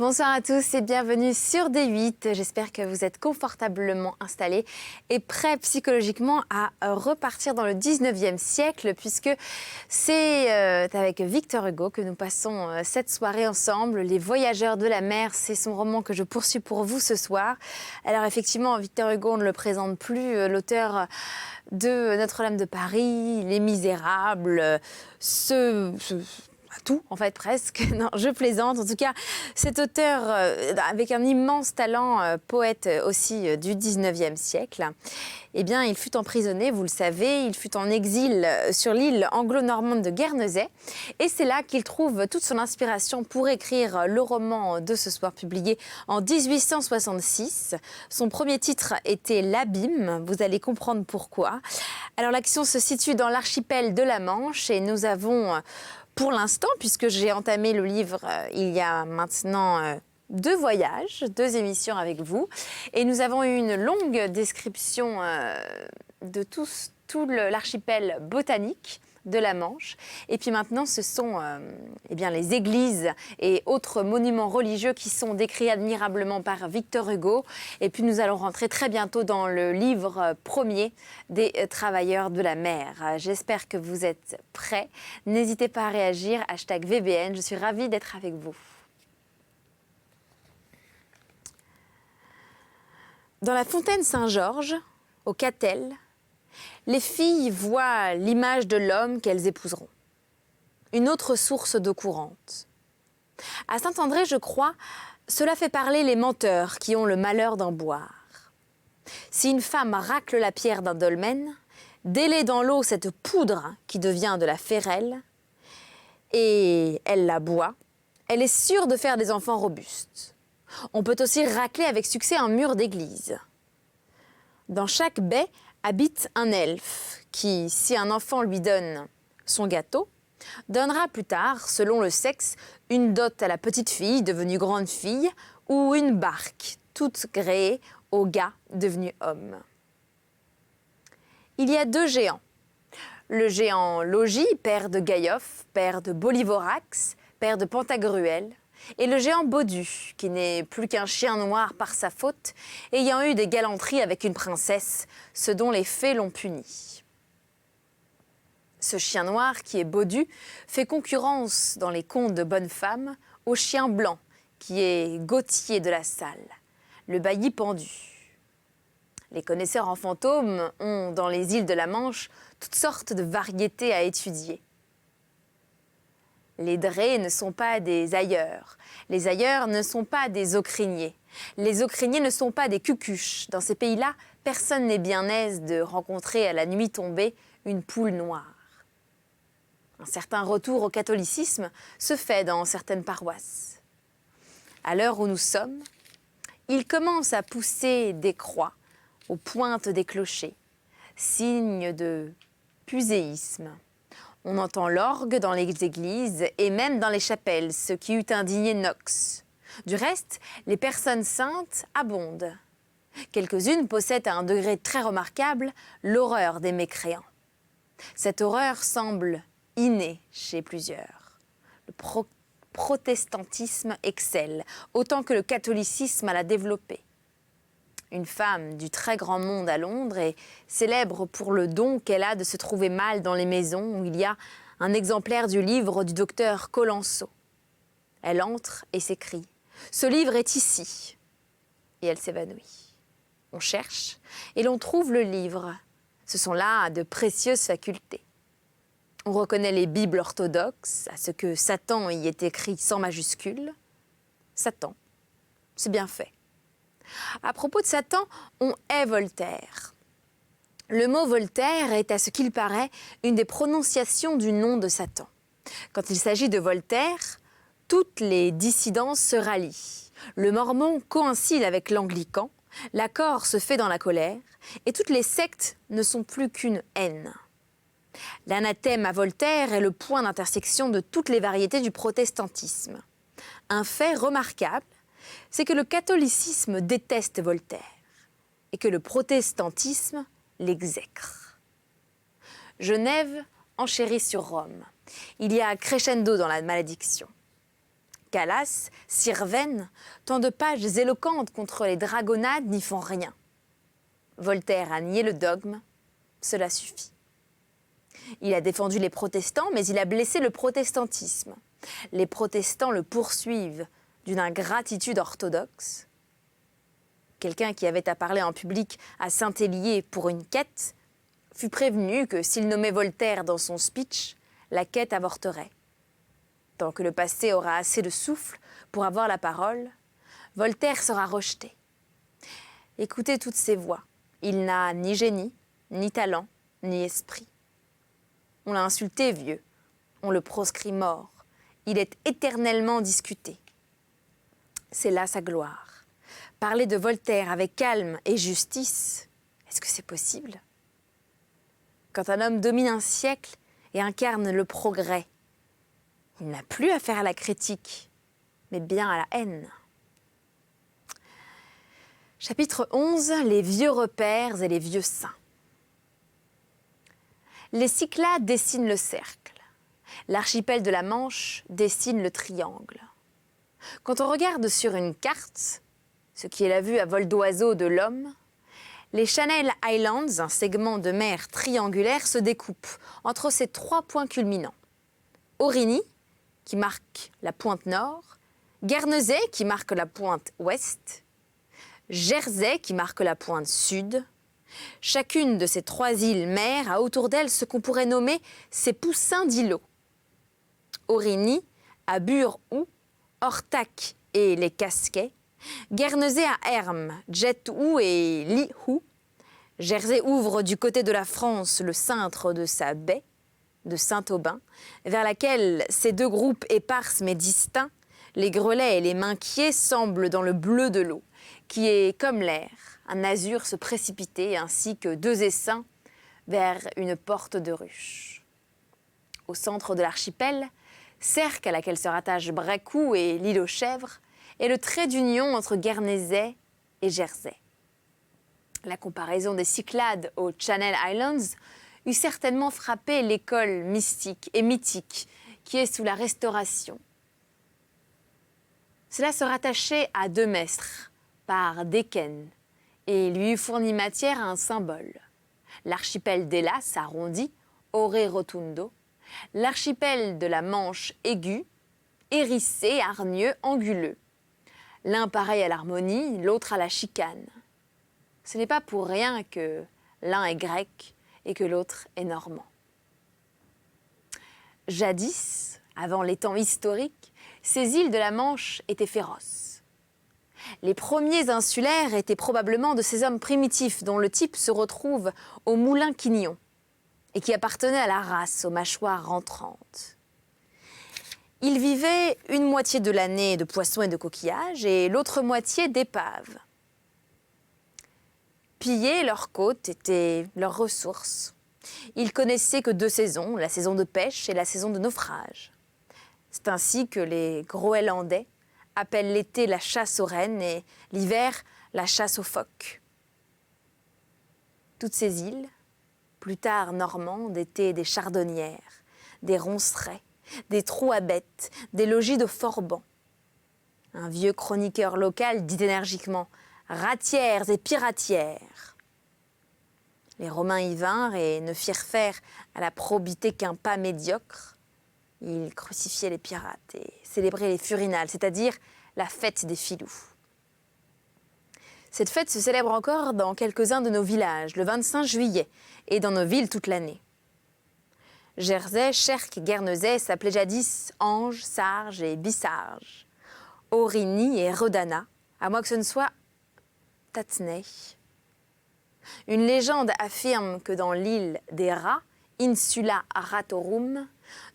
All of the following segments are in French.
Bonsoir à tous et bienvenue sur D8. J'espère que vous êtes confortablement installés et prêts psychologiquement à repartir dans le 19e siècle puisque c'est avec Victor Hugo que nous passons cette soirée ensemble. Les Voyageurs de la mer, c'est son roman que je poursuis pour vous ce soir. Alors effectivement, Victor Hugo, on ne le présente plus, l'auteur de Notre-Dame de Paris, Les Misérables, tout, en fait, presque. Non, je plaisante. En tout cas, cet auteur avec un immense talent, poète aussi du 19e siècle, eh bien, il fut emprisonné, vous le savez, il fut en exil sur l'île anglo-normande de Guernesey. Et c'est là qu'il trouve toute son inspiration pour écrire le roman de ce soir, publié en 1866. Son premier titre était L'Abîme. Vous allez comprendre pourquoi. Alors, l'action se situe dans l'archipel de la Manche et nous avons... Pour l'instant, puisque j'ai entamé le livre il y a maintenant 2 voyages, 2 émissions avec vous, et nous avons eu une longue description de tout l'archipel botanique de la Manche. Et puis maintenant, ce sont les églises et autres monuments religieux qui sont décrits admirablement par Victor Hugo. Et puis nous allons rentrer très bientôt dans le livre premier des Travailleurs de la mer. J'espère que vous êtes prêts. N'hésitez pas à réagir, #VBN. Je suis ravie d'être avec vous. Dans la fontaine Saint-Georges, au Catel, les filles voient l'image de l'homme qu'elles épouseront. Une autre source d'eau courante. À Saint-André, je crois, cela fait parler les menteurs qui ont le malheur d'en boire. Si une femme racle la pierre d'un dolmen, délaie dans l'eau cette poudre qui devient de la ferrelle, et elle la boit, elle est sûre de faire des enfants robustes. On peut aussi racler avec succès un mur d'église. Dans chaque baie habite un elfe qui, si un enfant lui donne son gâteau, donnera plus tard, selon le sexe, une dot à la petite fille devenue grande fille ou une barque toute gréée au gars devenu homme. Il y a 2 géants. Le géant Logi, père de Gaïophe, père de Bolivorax, père de Pantagruel, et le géant Baudu, qui n'est plus qu'un chien noir par sa faute, ayant eu des galanteries avec une princesse, ce dont les fées l'ont puni. Ce chien noir, qui est Baudu, fait concurrence dans les contes de bonne femme au chien blanc, qui est Gautier de la Salle, le bailli pendu. Les connaisseurs en fantômes ont, dans les îles de la Manche, toutes sortes de variétés à étudier. Les drés ne sont pas des ailleurs. Les ailleurs ne sont pas des ocriniers. Les ocriniers ne sont pas des cucuches. Dans ces pays-là, personne n'est bien aise de rencontrer à la nuit tombée une poule noire. Un certain retour au catholicisme se fait dans certaines paroisses. À l'heure où nous sommes, il commence à pousser des croix aux pointes des clochers, signe de puséisme. On entend l'orgue dans les églises et même dans les chapelles, ce qui eût indigné Knox. Du reste, les personnes saintes abondent. Quelques-unes possèdent à un degré très remarquable l'horreur des mécréants. Cette horreur semble innée chez plusieurs. Le protestantisme excelle, autant que le catholicisme l'a développé. Une femme du très grand monde à Londres est célèbre pour le don qu'elle a de se trouver mal dans les maisons où il y a un exemplaire du livre du docteur Colenso. Elle entre et s'écrie « Ce livre est ici !» et elle s'évanouit. On cherche et l'on trouve le livre. Ce sont là de précieuses facultés. On reconnaît les Bibles orthodoxes, à ce que Satan y est écrit sans majuscule. Satan, c'est bien fait. À propos de Satan, on hait Voltaire. Le mot Voltaire est, à ce qu'il paraît, une des prononciations du nom de Satan. Quand il s'agit de Voltaire, toutes les dissidences se rallient. Le mormon coïncide avec l'anglican, l'accord se fait dans la colère, et toutes les sectes ne sont plus qu'une haine. L'anathème à Voltaire est le point d'intersection de toutes les variétés du protestantisme. Un fait remarquable, c'est que le catholicisme déteste Voltaire et que le protestantisme l'exècre. Genève enchérit sur Rome. Il y a crescendo dans la malédiction. Calas, Sirven, tant de pages éloquentes contre les dragonnades n'y font rien. Voltaire a nié le dogme, cela suffit. Il a défendu les protestants, mais il a blessé le protestantisme. Les protestants le poursuivent d'une ingratitude orthodoxe. Quelqu'un qui avait à parler en public à Saint-Hélier pour une quête fut prévenu que s'il nommait Voltaire dans son speech, la quête avorterait. Tant que le passé aura assez de souffle pour avoir la parole, Voltaire sera rejeté. Écoutez toutes ces voix. Il n'a ni génie, ni talent, ni esprit. On l'a insulté vieux, on le proscrit mort. Il est éternellement discuté. C'est là sa gloire. Parler de Voltaire avec calme et justice, est-ce que c'est possible? Quand un homme domine un siècle et incarne le progrès, il n'a plus à faire à la critique, mais bien à la haine. Chapitre 11, les vieux repères et les vieux saints. Les Cyclades dessinent le cercle. L'archipel de la Manche dessine le triangle. Quand on regarde sur une carte, ce qui est la vue à vol d'oiseau de l'homme, les Channel Islands, un segment de mer triangulaire, se découpent entre ces trois points culminants. Aurigny, qui marque la pointe nord, Guernesey, qui marque la pointe ouest, Jersey, qui marque la pointe sud. Chacune de ces trois îles-mers a autour d'elle ce qu'on pourrait nommer ses poussins d'îlots. Aurigny à Bure-Hou, Ortac et les Casquets, Guernesey à Hermes, Jet-Hou et Li-Hou. Jersey ouvre du côté de la France le cintre de sa baie, de Saint-Aubin, vers laquelle ces deux groupes éparses mais distincts, les grelets et les minquiers, semblent dans le bleu de l'eau, qui est comme l'air, un azur se précipiter, ainsi que deux essaims vers une porte de ruche. Au centre de l'archipel, Sercq, à laquelle se rattachent Brécourt et l'île aux Chèvres, est le trait d'union entre Guernesey et Jersey. La comparaison des Cyclades aux Channel Islands eût certainement frappé l'école mystique et mythique qui est sous la Restauration. Cela se rattachait à Demestre par Déquenne et lui eût fourni matière à un symbole. L'archipel d'Hélas arrondi, ore rotundo, l'archipel de la Manche aigu, hérissé, hargneux, anguleux. L'un pareil à l'harmonie, l'autre à la chicane. Ce n'est pas pour rien que l'un est grec et que l'autre est normand. Jadis, avant les temps historiques, ces îles de la Manche étaient féroces. Les premiers insulaires étaient probablement de ces hommes primitifs dont le type se retrouve au Moulin Quignon et qui appartenaient à la race aux mâchoires rentrantes. Ils vivaient une moitié de l'année de poissons et de coquillages et l'autre moitié d'épaves. Piller leurs côtes était leur ressource. Ils connaissaient que deux saisons, la saison de pêche et la saison de naufrage. C'est ainsi que les Groenlandais appellent l'été la chasse aux rennes et l'hiver la chasse aux phoques. Toutes ces îles, plus tard normandes, étaient des chardonnières, des roncerets, des trous à bêtes, des logis de forbans. Un vieux chroniqueur local dit énergiquement « ratières et piratières ». Les Romains y vinrent et ne firent faire à la probité qu'un pas médiocre. Ils crucifiaient les pirates et célébraient les furinales, c'est-à-dire la fête des filous. Cette fête se célèbre encore dans quelques-uns de nos villages, le 25 juillet, et dans nos villes toute l'année. Jersey, Cherc et Guernesey s'appelaient jadis Ange, Sarge et Bissarge. Aurigny et Redana, à moins que ce ne soit Tatney. Une légende affirme que dans l'île des rats, Insula Ratorum,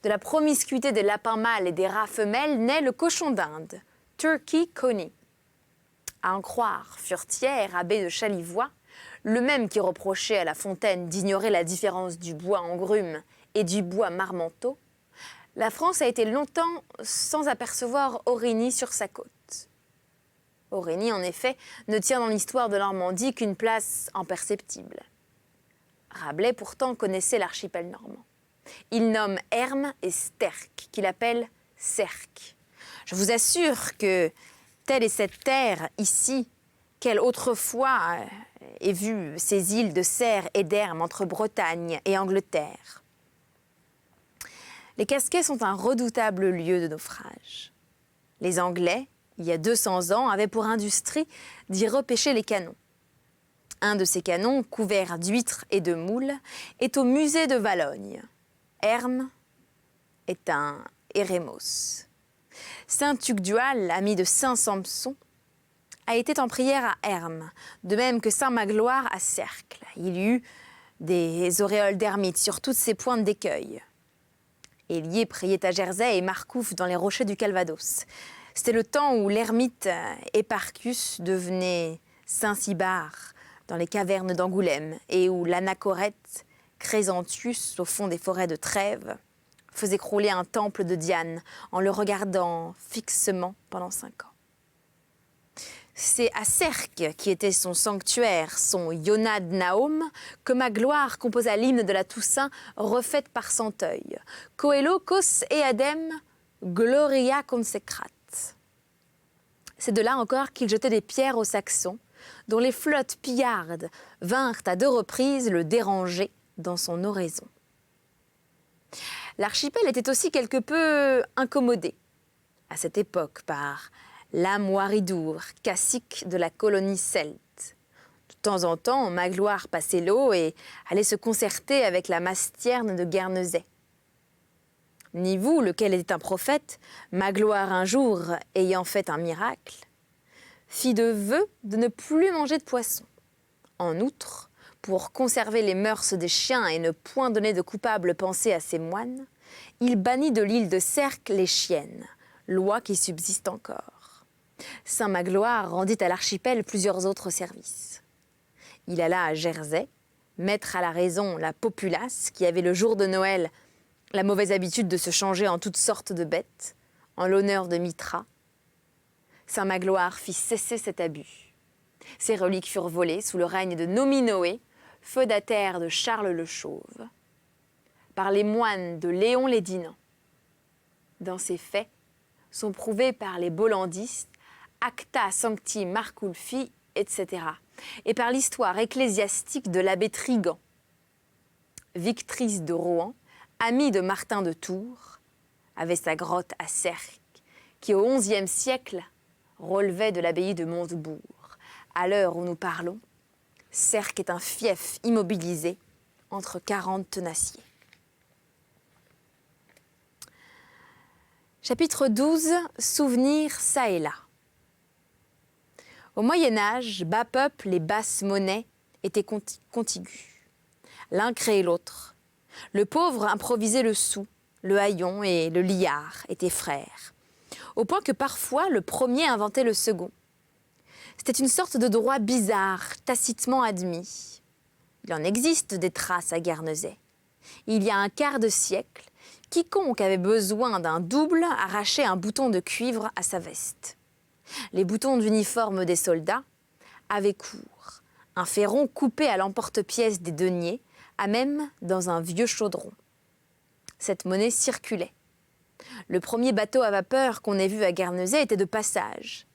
de la promiscuité des lapins mâles et des rats femelles naît le cochon d'Inde, Turkey Coney. À en croire Furetière, abbé de Chalivoix, le même qui reprochait à La Fontaine d'ignorer la différence du bois engrume et du bois marmenteau, la France a été longtemps sans apercevoir Aurigny sur sa côte. Aurigny, en effet, ne tient dans l'histoire de Normandie qu'une place imperceptible. Rabelais, pourtant, connaissait l'archipel normand. Il nomme Hermes et Sterck, qu'il appelle Sercq. Je vous assure que telle est cette terre ici, qu'elle autrefois ait vu ces îles de cerfs et d'hermes entre Bretagne et Angleterre. Les Casquets sont un redoutable lieu de naufrage. Les Anglais, il y a 200 ans, avaient pour industrie d'y repêcher les canons. Un de ces canons, couvert d'huîtres et de moules, est au musée de Valognes. Herme est un Érémos. Saint Tugdual, ami de Saint Samson, a été en prière à Herme, de même que Saint Magloire à Cercle. Il y eut des auréoles d'ermites sur toutes ses pointes d'écueil. Élié priait à Jersey et Marcouf dans les rochers du Calvados. C'était le temps où l'ermite Éparchus devenait Saint Cybard dans les cavernes d'Angoulême et où l'anachorète Chrysantius, au fond des forêts de Trèves, faisait crouler un temple de Diane en le regardant fixement pendant 5 ans. C'est à Sercq, qui était son sanctuaire, son Yonad Naum, que Magloire composa l'hymne de la Toussaint refaite par Santeuil. Coelo cos eadem gloria consecrat. C'est de là encore qu'il jetait des pierres aux Saxons, dont les flottes pillardes vinrent à 2 reprises le déranger dans son oraison. L'archipel était aussi quelque peu incommodé à cette époque par l'Amoiridour, cacique de la colonie celte. De temps en temps, Magloire passait l'eau et allait se concerter avec la Mastierne de Guernesey. Nivou, lequel était un prophète, Magloire un jour, ayant fait un miracle, fit de vœu de ne plus manger de poisson. En outre, pour conserver les mœurs des chiens et ne point donner de coupable pensée à ses moines, il bannit de l'île de Sercq les chiennes, loi qui subsiste encore. Saint Magloire rendit à l'archipel plusieurs autres services. Il alla à Jersey, mettre à la raison la populace qui avait le jour de Noël la mauvaise habitude de se changer en toutes sortes de bêtes, en l'honneur de Mithra. Saint Magloire fit cesser cet abus. Ses reliques furent volées sous le règne de Nominoé, feudataire de Charles le Chauve, par les moines de Léon Lédinan. Dans ces faits sont prouvés par les bollandistes Acta Sancti Marculfi, etc., et par l'histoire ecclésiastique de l'abbé Trigan. Victrice de Rohan, amie de Martin de Tours, avait sa grotte à Sercq, qui au XIe siècle relevait de l'abbaye de Montebourg. À l'heure où nous parlons, Sercq est un fief immobilisé entre 40 tenaciers. Chapitre 12, Souvenirs çà et là. Au Moyen-Âge, bas peuple et basse monnaie étaient contigus. L'un créait l'autre. Le pauvre improvisait le sou, le haillon et le liard étaient frères. Au point que parfois le premier inventait le second. C'était une sorte de droit bizarre, tacitement admis. Il en existe des traces à Guernesey. Il y a un quart de siècle, quiconque avait besoin d'un double arrachait un bouton de cuivre à sa veste. Les boutons d'uniforme des soldats avaient cours, un ferron coupé à l'emporte-pièce des deniers, à même dans un vieux chaudron. Cette monnaie circulait. Le premier bateau à vapeur qu'on ait vu à Guernesey était de passage.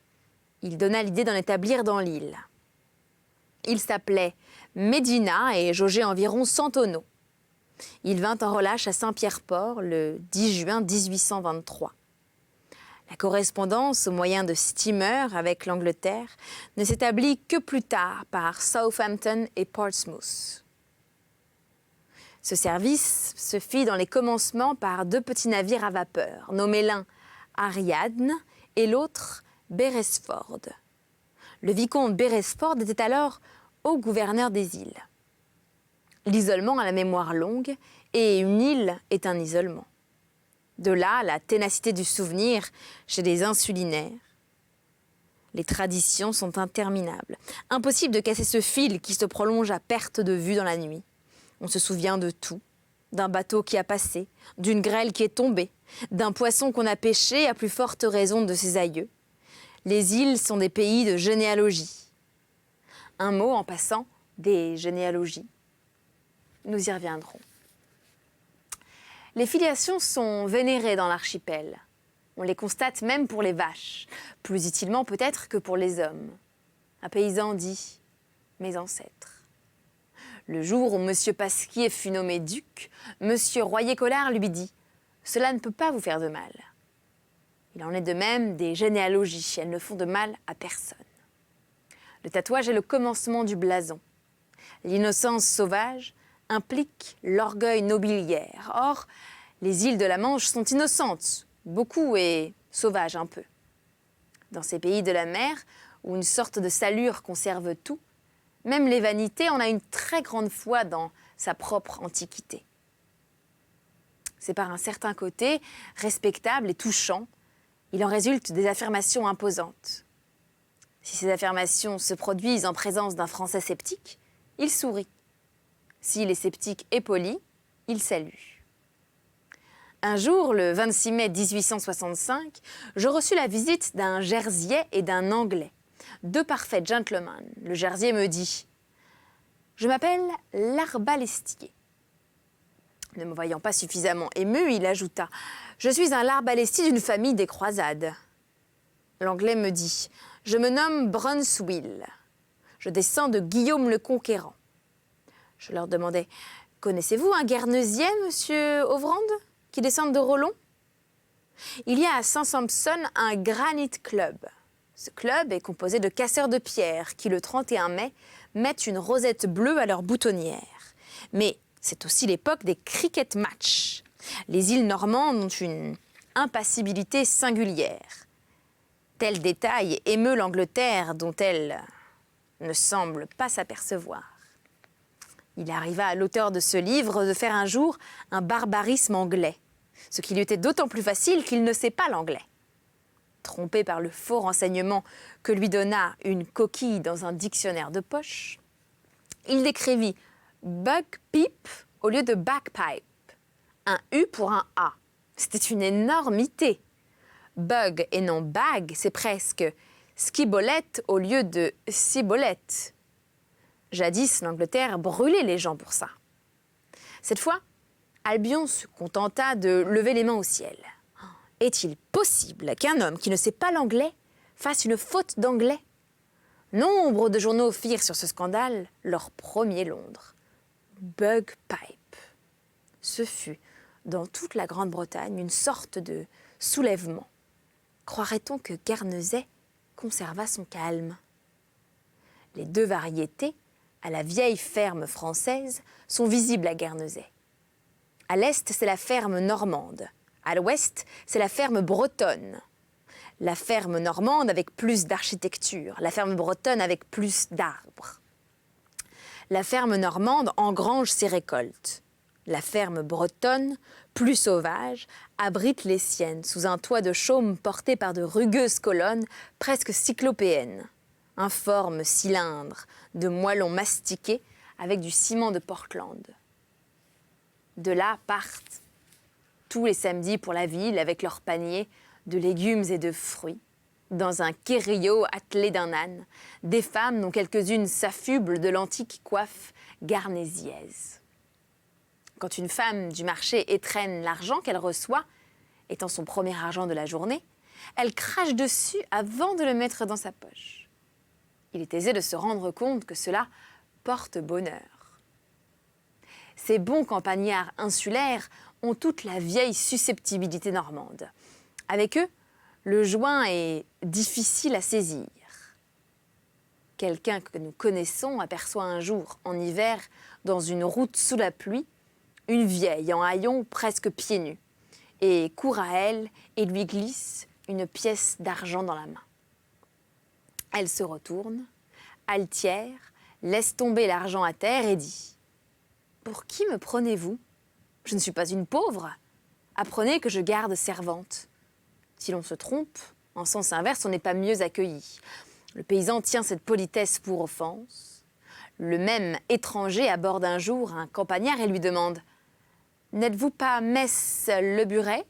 Il donna l'idée d'en établir dans l'île. Il s'appelait Médina et jaugeait environ 100 tonneaux. Il vint en relâche à Saint-Pierre-Port le 10 juin 1823. La correspondance au moyen de steamers avec l'Angleterre ne s'établit que plus tard par Southampton et Portsmouth. Ce service se fit dans les commencements par 2 petits navires à vapeur, nommés l'un Ariadne et l'autre Beresford. Le vicomte Beresford était alors haut gouverneur des îles. L'isolement a la mémoire longue et une île est un isolement. De là, la ténacité du souvenir chez les insulinaires. Les traditions sont interminables. Impossible de casser ce fil qui se prolonge à perte de vue dans la nuit. On se souvient de tout, d'un bateau qui a passé, d'une grêle qui est tombée, d'un poisson qu'on a pêché à plus forte raison de ses aïeux. Les îles sont des pays de généalogie. Un mot en passant, des généalogies. Nous y reviendrons. Les filiations sont vénérées dans l'archipel. On les constate même pour les vaches, plus utilement peut-être que pour les hommes. Un paysan dit « mes ancêtres ». Le jour où M. Pasquier fut nommé duc, M. Royer-Collard lui dit « cela ne peut pas vous faire de mal ». Il en est de même des généalogies, elles ne font de mal à personne. Le tatouage est le commencement du blason. L'innocence sauvage implique l'orgueil nobiliaire. Or, les îles de la Manche sont innocentes, beaucoup, et sauvages un peu. Dans ces pays de la mer, où une sorte de salure conserve tout, même les vanités en a une très grande foi dans sa propre antiquité. C'est par un certain côté respectable et touchant, il en résulte des affirmations imposantes. Si ces affirmations se produisent en présence d'un Français sceptique, il sourit. S'il est sceptique et poli, il salue. Un jour, le 26 mai 1865, je reçus la visite d'un Jersiais et d'un Anglais, deux parfaits gentlemen. Le Jersiais me dit « Je m'appelle l'arbalestier ». Ne me voyant pas suffisamment ému, il ajouta « Je suis un l'arbalestier d'une famille des croisades ». L'Anglais me dit « Je me nomme Brunswill. Je descends de Guillaume le Conquérant ». Je leur demandai « Connaissez-vous un Guernesien, monsieur Overand, qui descend de Rollon ?» Il y a à Saint-Sampson un Granite Club. Ce club est composé de casseurs de pierre qui, le 31 mai, mettent une rosette bleue à leur boutonnière. Mais c'est aussi l'époque des cricket matchs. Les îles normandes ont une impassibilité singulière. Tel détail émeut l'Angleterre dont elle ne semble pas s'apercevoir. Il arriva à l'auteur de ce livre de faire un jour un barbarisme anglais, ce qui lui était d'autant plus facile qu'il ne sait pas l'anglais. Trompé par le faux renseignement que lui donna une coquille dans un dictionnaire de poche, il décrivit « bug peep » au lieu de « bagpipe », un U pour un A. C'était une énormité. Bug et non bag, c'est presque skibolette au lieu de cibolette. Jadis, l'Angleterre brûlait les gens pour ça. Cette fois, Albion se contenta de lever les mains au ciel. Est-il possible qu'un homme qui ne sait pas l'anglais fasse une faute d'anglais? Nombre de journaux firent sur ce scandale leur premier Londres. Bug pipe. Ce fut, dans toute la Grande-Bretagne, une sorte de soulèvement. Croirait-on que Guernesey conserva son calme? Les deux variétés, à la vieille ferme française, sont visibles à Guernesey. À l'est, c'est la ferme normande. À l'ouest, c'est la ferme bretonne. La ferme normande avec plus d'architecture, la ferme bretonne avec plus d'arbres. La ferme normande engrange ses récoltes. La ferme bretonne, plus sauvage, abrite les siennes sous un toit de chaume porté par de rugueuses colonnes presque cyclopéennes. Informe cylindre de moellons mastiqués avec du ciment de Portland. De là partent tous les samedis pour la ville avec leurs paniers de légumes et de fruits. Dans un kério attelé d'un âne, des femmes dont quelques-unes s'affublent de l'antique coiffe garnésiaise. Quand une femme du marché étrenne l'argent qu'elle reçoit, étant son premier argent de la journée, elle crache dessus avant de le mettre dans sa poche. Il est aisé de se rendre compte que cela porte bonheur. Ces bons campagnards insulaires ont toute la vieille susceptibilité normande. Avec eux, le joint est difficile à saisir. Quelqu'un que nous connaissons aperçoit un jour, en hiver, dans une route sous la pluie, une vieille en haillons presque pieds nus, et court à elle et lui glisse une pièce d'argent dans la main. Elle se retourne, altière, laisse tomber l'argent à terre et dit « Pour qui me prenez-vous? Je ne suis pas une pauvre. Apprenez que je garde servante. » Si l'on se trompe, en sens inverse, on n'est pas mieux accueilli. Le paysan tient cette politesse pour offense. Le même étranger aborde un jour un campagnard et lui demande « N'êtes-vous pas Mess Le Buret ?»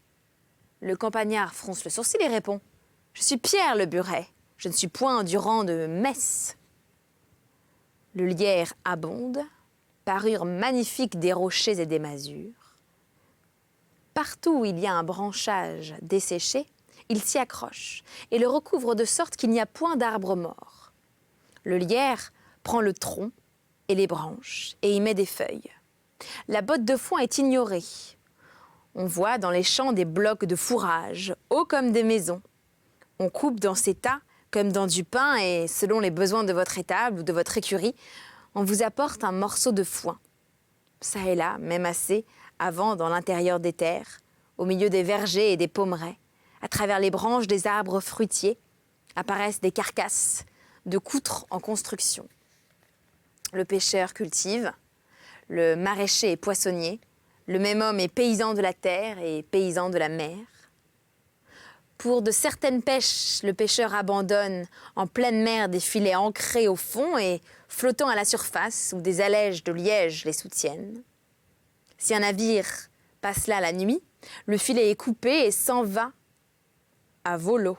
Le campagnard fronce le sourcil et répond « Je suis Pierre Le Buret. Je ne suis point du rang de Mess. » Le lierre abonde, parure magnifique des rochers et des masures. Partout où il y a un branchage desséché, il s'y accroche et le recouvre de sorte qu'il n'y a point d'arbre mort. Le lierre prend le tronc et les branches et y met des feuilles. La botte de foin est ignorée. On voit dans les champs des blocs de fourrage, hauts comme des maisons. On coupe dans ces tas comme dans du pain et, selon les besoins de votre étable ou de votre écurie, on vous apporte un morceau de foin. Ça et là, même assez, avant dans l'intérieur des terres, au milieu des vergers et des pommerets, à travers les branches des arbres fruitiers, apparaissent des carcasses de coutres en construction. Le pêcheur cultive, le maraîcher est poissonnier, le même homme est paysan de la terre et paysan de la mer. Pour de certaines pêches, le pêcheur abandonne en pleine mer des filets ancrés au fond et flottant à la surface où des allèges de liège les soutiennent. Si un navire passe là la nuit, le filet est coupé et s'en va à volo.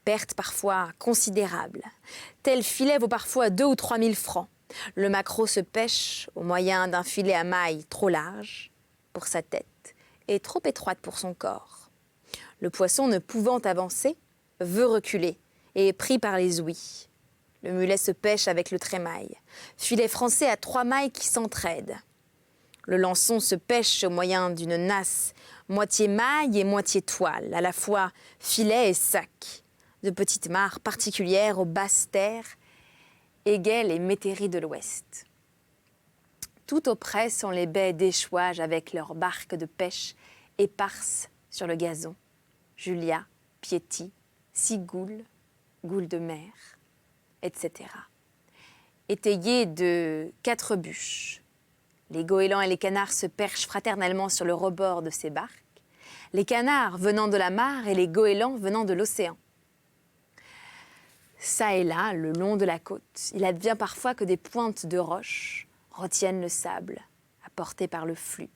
Perte parfois considérable. Tel filet vaut parfois 2 ou 3 000 francs. Le maquereau se pêche au moyen d'un filet à mailles trop large pour sa tête et trop étroite pour son corps. Le poisson, ne pouvant avancer, veut reculer et est pris par les ouïes. Le mulet se pêche avec le trémaille, filet français à 3 mailles qui s'entraident. Le lançon se pêche au moyen d'une nasse, moitié maille et moitié toile, à la fois filet et sac, de petites mares particulières aux basses terres, Égale et Métairie de l'Ouest. Tout auprès sont les baies d'échouage avec leurs barques de pêche éparses sur le gazon. Julia, Piéty, Cigoule, Goule de mer, etc. Étayées de 4 bûches. Les goélands et les canards se perchent fraternellement sur le rebord de ces barques, les canards venant de la mare et les goélands venant de l'océan. Ça et là, le long de la côte, il advient parfois que des pointes de roches retiennent le sable, apporté par le flux.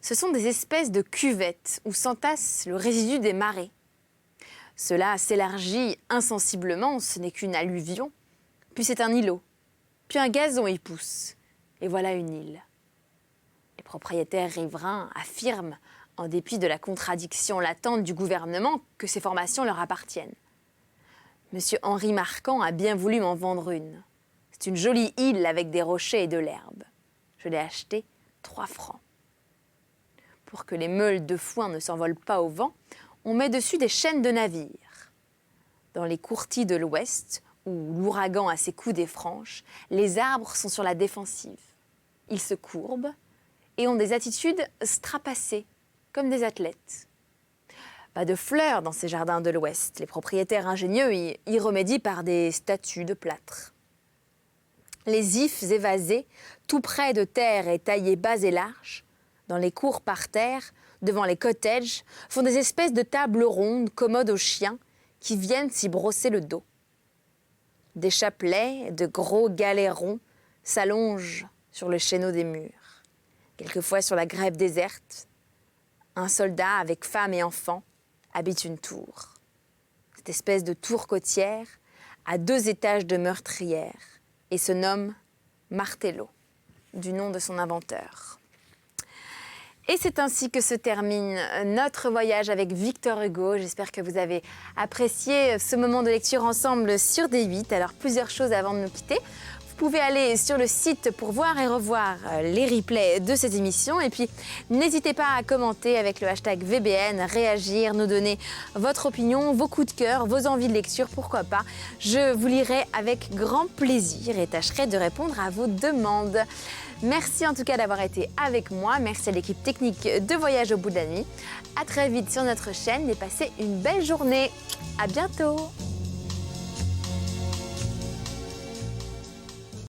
Ce sont des espèces de cuvettes où s'entasse le résidu des marées. Cela s'élargit insensiblement, ce n'est qu'une alluvion, puis c'est un îlot, puis un gazon y pousse, et voilà une île. Les propriétaires riverains affirment, en dépit de la contradiction latente du gouvernement, que ces formations leur appartiennent. Monsieur Henri Marquand a bien voulu m'en vendre une. C'est une jolie île avec des rochers et de l'herbe. Je l'ai achetée 3 francs. Pour que les meules de foin ne s'envolent pas au vent, on met dessus des chaînes de navires. Dans les courtilles de l'Ouest, où l'ouragan a ses coups des franches, les arbres sont sur la défensive. Ils se courbent et ont des attitudes strapassées, comme des athlètes. Pas de fleurs dans ces jardins de l'Ouest. Les propriétaires ingénieux y remédient par des statues de plâtre. Les ifs évasés, tout près de terre et taillés bas et larges, dans les cours parterres, devant les cottages, font des espèces de tables rondes commodes aux chiens qui viennent s'y brosser le dos. Des chapelets, de gros galets ronds s'allongent sur le chéneau des murs. Quelquefois sur la grève déserte, un soldat avec femme et enfants habite une tour. Cette espèce de tour côtière a 2 étages de meurtrière et se nomme Martello, du nom de son inventeur. Et c'est ainsi que se termine notre voyage avec Victor Hugo. J'espère que vous avez apprécié ce moment de lecture ensemble sur D8. Alors, plusieurs choses avant de nous quitter. Vous pouvez aller sur le site pour voir et revoir les replays de cette émission. Et puis, n'hésitez pas à commenter avec le hashtag VBN, réagir, nous donner votre opinion, vos coups de cœur, vos envies de lecture, pourquoi pas. Je vous lirai avec grand plaisir et tâcherai de répondre à vos demandes. Merci en tout cas d'avoir été avec moi. Merci à l'équipe technique de Voyage au bout de la nuit. À très vite sur notre chaîne et passez une belle journée. À bientôt.